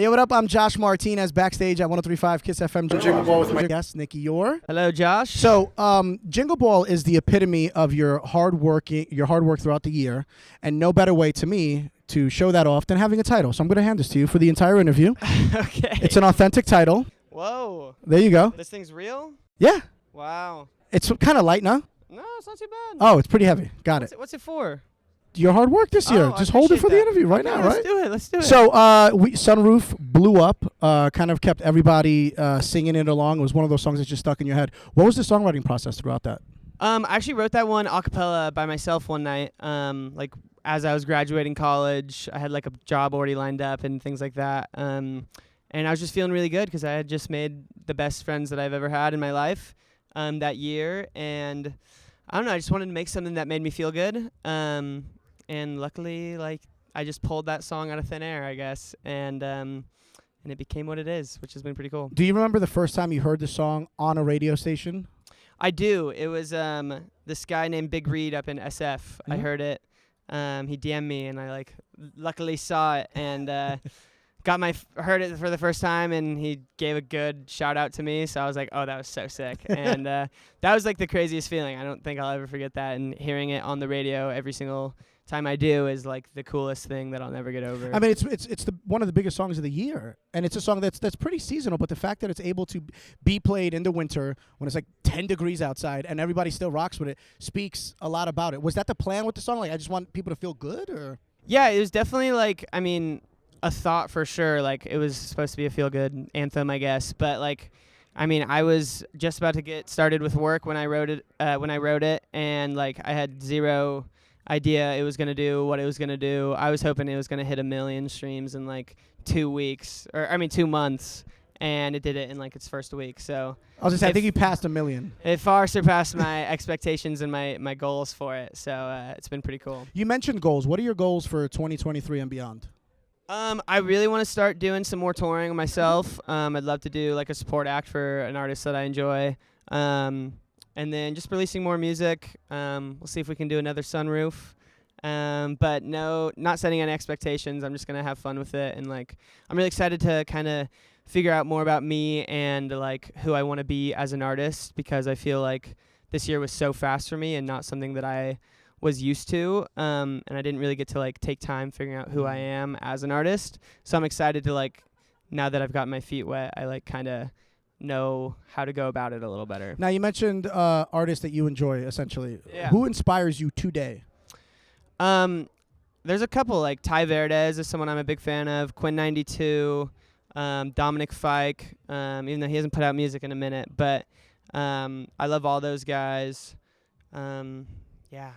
Hey, what up? I'm Josh Martinez, backstage at 103.5 KISSFM Jingle Ball with my guest, Nicky Youre. Hello, Josh. So, Jingle Ball is the epitome of your hard work throughout the year, and no better way to me to show that off than having a title. So I'm going to hand this to you for the entire interview. Okay. It's an authentic title. Whoa. There you go. This thing's real? Yeah. Wow. It's kind of light, no? No, it's not too bad. Oh, it's pretty heavy. Got it. What's it for? Your hard work this year. I Just hold it for appreciate the that. interview right Okay, now, let's right? do it. Let's do it. So, Sunroof blew up, kind of kept everybody singing it along. It was one of those songs that just stuck in your head. What was the songwriting process throughout that? I actually wrote that one a cappella by myself one night. Like as I was graduating college, I had like a job already lined up and things like that. And I was just feeling really good because I had just made the best friends that I've ever had in my life that year. And I don't know, I just wanted to make something that made me feel good. And luckily, like, I just pulled that song out of thin air, I guess, and it became what it is, which has been pretty cool. Do you remember the first time you heard the song on a radio station? I do. It was this guy named Big Reed up in SF. I heard it. He DM'd me, and I luckily saw it and heard it for the first time, and he gave a good shout out to me. So I was like, oh, that was so sick, and that was like the craziest feeling. I don't think I'll ever forget that. And hearing it on the radio every single time I do is like the coolest thing that I'll never get over. I mean, it's one of the biggest songs of the year, and it's a song that's pretty seasonal. But the fact that it's able to be played in the winter when it's like 10 degrees outside and everybody still rocks with it speaks a lot about it. Was that the plan with the song? Like, I just want people to feel good, or? Yeah, it was definitely like, I mean, a thought for sure. Like, it was supposed to be a feel good anthem, I guess. But like, I mean, I was just about to get started with work when I wrote it. And like, I had zero idea it was going to do what it was going to do. I was hoping it was going to hit 1 million streams in like 2 months, and it did it in like its first week. So I was just saying, I think you passed 1 million. It far surpassed my expectations and my goals for it. So it's been pretty cool. You mentioned goals. What are your goals for 2023 and beyond? I really want to start doing some more touring myself. I'd love to do like a support act for an artist that I enjoy. And then just releasing more music. We'll see if we can do another Sunroof. But no, not setting any expectations. I'm just going to have fun with it. And like, I'm really excited to kind of figure out more about me and like who I want to be as an artist, because I feel like this year was so fast for me and not something that I was used to. And I didn't really get to like take time figuring out who I am as an artist. So I'm excited to like, now that I've got my feet wet, I like kind of know how to go about it a little better. Now, you mentioned artists that you enjoy, essentially. Yeah. Who inspires you today? There's a couple, like Ty Verdes is someone I'm a big fan of, Quinn 92, Dominic Fike, even though he hasn't put out music in a minute, but I love all those guys. Yeah.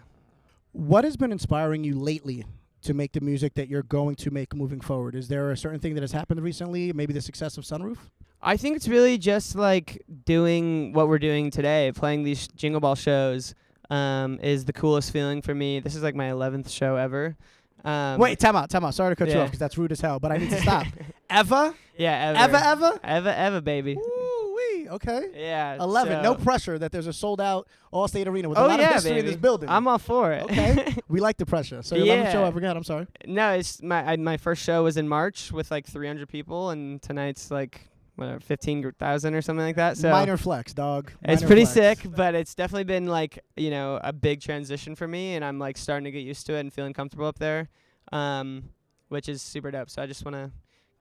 What has been inspiring you lately to make the music that you're going to make moving forward? Is there a certain thing that has happened recently, maybe the success of Sunroof? I think it's really just like doing what we're doing today, playing these Jingle Ball shows is the coolest feeling for me. This is like my 11th show ever. Wait, time out. Sorry to cut you off because that's rude as hell, but I need to stop. Ever? Yeah, ever. Ever? Ever, baby. Ooh-wee, okay. Yeah. 11. So No pressure that there's a sold-out All-State Arena with a lot of history in this building. I'm all for it. Okay. We like the pressure. So your 11th show ever again, I'm sorry. No, it's my first show was in March with like 300 people, and tonight's like 15,000 or something like that. So minor flex, dog. It's pretty sick, but it's definitely been like, you know, a big transition for me, and I'm like starting to get used to it and feeling comfortable up there, which is super dope. So I just want to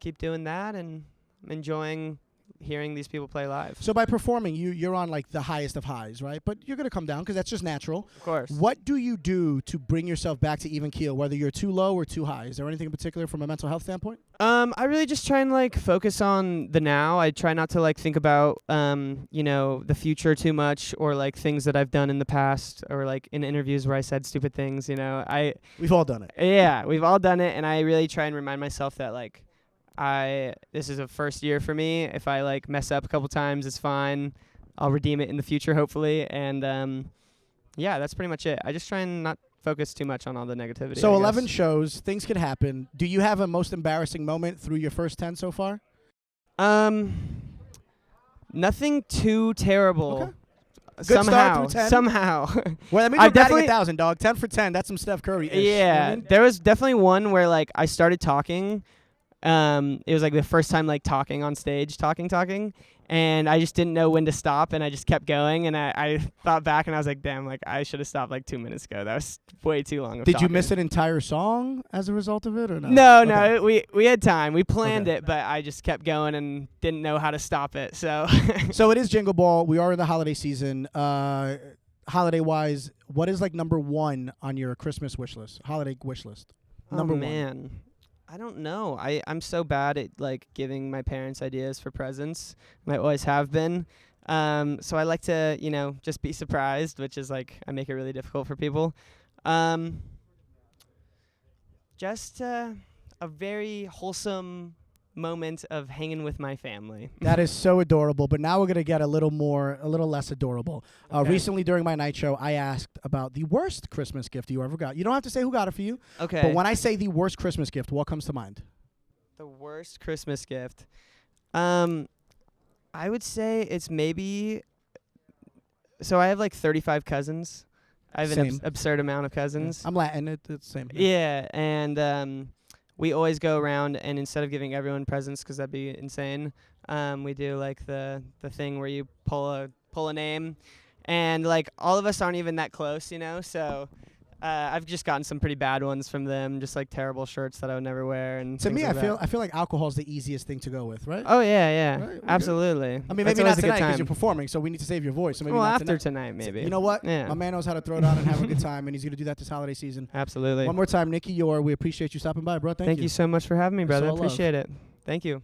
keep doing that and enjoying hearing these people play live. So by performing, you're on like the highest of highs, right? But you're going to come down because that's just natural. Of course. What do you do to bring yourself back to even keel, whether you're too low or too high? Is there anything in particular from a mental health standpoint? I really just try and like focus on the now. I try not to like think about, you know, the future too much, or like things that I've done in the past, or like in interviews where I said stupid things, you know. We've all done it. Yeah, we've all done it. And I really try and remind myself that like, this is a first year for me. If I like mess up a couple times, it's fine. I'll redeem it in the future, hopefully. And yeah, that's pretty much it. I just try and not focus too much on all the negativity. So 11 shows, things could happen. Do you have a most embarrassing moment through your first 10 so far? Nothing too terrible. Okay. Good start through 10? Somehow. Well, that means we're batting 1,000, dog. 10 for 10. That's some Steph Curry-ish. Yeah. You know what I mean? There was definitely one where like I started talking it was like the first time like talking on stage, talking, and I just didn't know when to stop, and I just kept going, and I thought back and I was like, damn, like I should have stopped like 2 minutes ago. That was way too long of Did you talking. miss an entire song as a result of it, or no? No, we had time. We planned it, but I just kept going and didn't know how to stop it. So So it is Jingle Ball. We are in the holiday season. Holiday-wise, what is like number one on your Christmas wish list, holiday wish list? Number oh, one. man. I don't know. I'm so bad at like giving my parents ideas for presents. I always have been. So I like to, just be surprised, which is like I make it really difficult for people. Just a very wholesome moment of hanging with my family. That is so adorable. But now we're gonna get a little less adorable. Okay. Recently during my night show, I asked about the worst Christmas gift you ever got. You don't have to say who got it for you. Okay. But when I say the worst Christmas gift, what comes to mind? The worst Christmas gift. I would say it's maybe. So I have like 35 cousins. I have an Same. absurd amount of cousins. I'm Latin. It's the same. Yeah, and we always go around, and instead of giving everyone presents, because that'd be insane, we do like the thing where you pull a name, and like all of us aren't even that close, so I've just gotten some pretty bad ones from them, just like terrible shirts that I would never wear. And To me, like I feel like alcohol is the easiest thing to go with, right? Oh yeah, Right, we're absolutely. I mean, That's maybe not always a good tonight because time. you're performing, so we need to save your voice. So maybe Well, not after tonight. tonight, maybe. You know what? Yeah. My man knows how to throw it on and have a good time, and he's gonna do that this holiday season. Absolutely. One more time, Nicky Youre, we appreciate you stopping by, bro. Thank Thank you so much for having me, brother. all love. Appreciate it. Thank you.